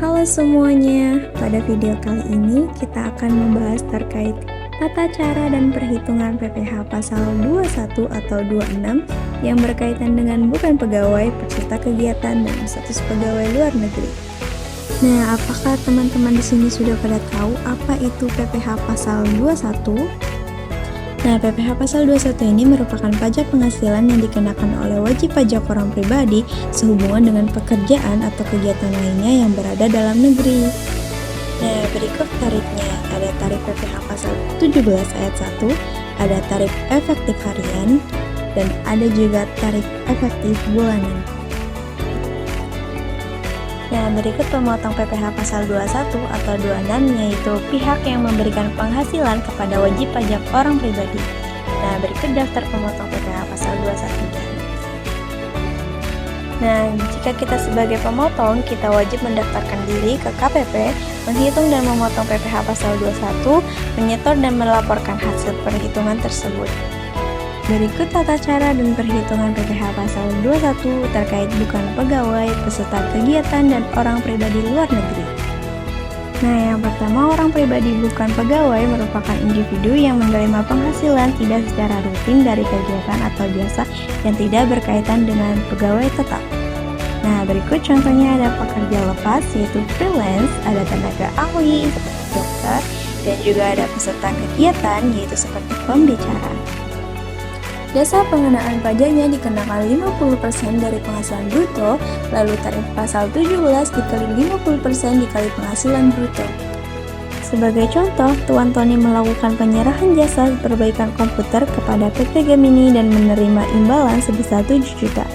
Halo semuanya, pada video kali ini kita akan membahas terkait tata cara dan perhitungan PPh pasal 21 atau 26 yang berkaitan dengan bukan pegawai, peserta kegiatan, dan status pegawai luar negeri. Nah, apakah teman-teman di sini sudah pada tahu apa itu PPh pasal 21? Nah, PPh pasal 21 ini merupakan pajak penghasilan yang dikenakan oleh wajib pajak orang pribadi sehubungan dengan pekerjaan atau kegiatan lainnya yang berada dalam negeri. Nah, berikut tarifnya. Ada tarif PPh pasal 17 ayat 1, ada tarif efektif harian, dan ada juga tarif efektif bulanan. Nah, berikut pemotong PPh pasal 21 atau 26, yaitu pihak yang memberikan penghasilan kepada wajib pajak orang pribadi. Nah, berikut daftar pemotong PPh pasal 21. Nah, jika kita sebagai pemotong, kita wajib mendaftarkan diri ke KPP, menghitung dan memotong PPh pasal 21, menyetor dan melaporkan hasil perhitungan tersebut. Berikut tata cara dan perhitungan PPh pasal 21 terkait bukan pegawai, peserta kegiatan, dan orang pribadi luar negeri. Nah, yang pertama, orang pribadi bukan pegawai merupakan individu yang menerima penghasilan tidak secara rutin dari kegiatan atau jasa yang tidak berkaitan dengan pegawai tetap. Nah, berikut contohnya ada pekerja lepas, yaitu freelance, ada tenaga ahli seperti dokter, dan juga ada peserta kegiatan, yaitu seperti pembicara. Jasa pengenaan pajaknya dikenakan 50% dari penghasilan bruto, lalu tarif pasal 17 dikali 50% dikali penghasilan bruto. Sebagai contoh, Tuan Tony melakukan penyerahan jasa perbaikan komputer kepada PT Gemini dan menerima imbalan sebesar 7 juta.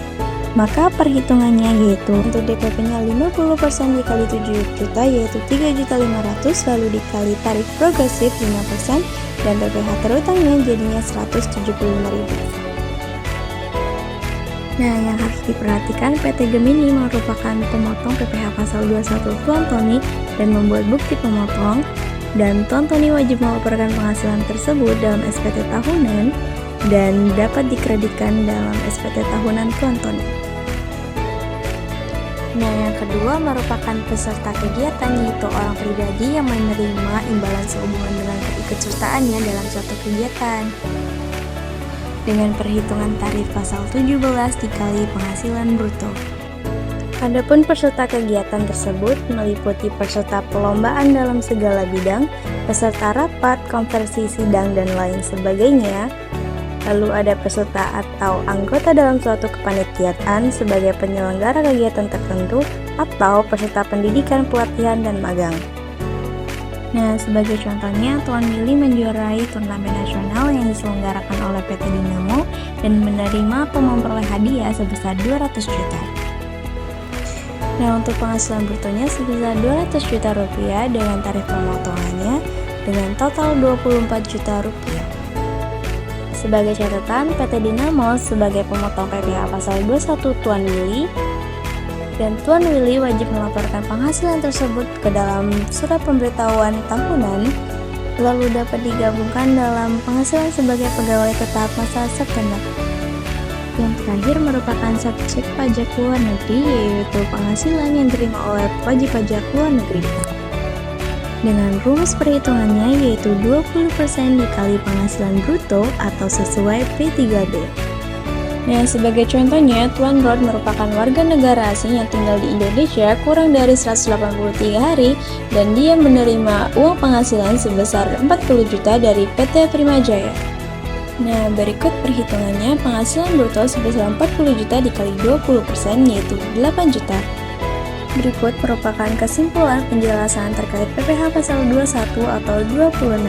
Maka perhitungannya yaitu untuk DPP-nya 50% dikali 7 juta yaitu 3.500.000, lalu dikali tarif progresif 5%, dan PPh terutangnya jadinya 175.000. Nah, yang harus diperhatikan, PT Gemini merupakan pemotong PPh pasal 21 Tuan Tony dan membuat bukti pemotong, dan Tuan Tony wajib melaporkan penghasilan tersebut dalam SPT tahunan dan dapat dikreditkan dalam SPT tahunan Tuan Tony. Nah, yang kedua merupakan peserta kegiatan, yaitu orang pribadi yang menerima imbalan sehubungan dengan keikutsertaannya dalam suatu kegiatan dengan perhitungan tarif pasal 17 dikali penghasilan bruto. Adapun peserta kegiatan tersebut meliputi peserta perlombaan dalam segala bidang, peserta rapat, konversi sidang, dan lain sebagainya. Lalu ada peserta atau anggota dalam suatu kepanitiaan sebagai penyelenggara kegiatan tertentu atau peserta pendidikan, pelatihan, dan magang. Nah, sebagai contohnya, Tuan Willy menjuarai turnamen nasional yang diselenggarakan oleh PT Dinamo dan menerima memperoleh hadiah sebesar 200 juta. Nah, untuk penghasilan brutonya sebesar 200 juta rupiah dengan tarif pemotongannya dengan total 24 juta rupiah. Sebagai catatan, PT Dinamo sebagai pemotong PPh pasal 21 Tuan Willy, dan Tuan Willy wajib melaporkan penghasilan tersebut ke dalam surat pemberitahuan tahunan, lalu dapat digabungkan dalam penghasilan sebagai pegawai tetap masa September. Yang terakhir merupakan subjek pajak luar negeri, yaitu penghasilan yang diterima oleh wajib pajak luar negeri. Dengan rumus perhitungannya yaitu 20% dikali penghasilan bruto atau sesuai P3B. Nah, sebagai contohnya, Tuan Rod merupakan warga negara asing yang tinggal di Indonesia kurang dari 183 hari dan dia menerima uang penghasilan sebesar 40 juta dari PT Primajaya. Nah, berikut perhitungannya, penghasilan bruto sebesar 40 juta dikali 20% yaitu 8 juta. Berikut merupakan kesimpulan penjelasan terkait PPh pasal 21 atau 26.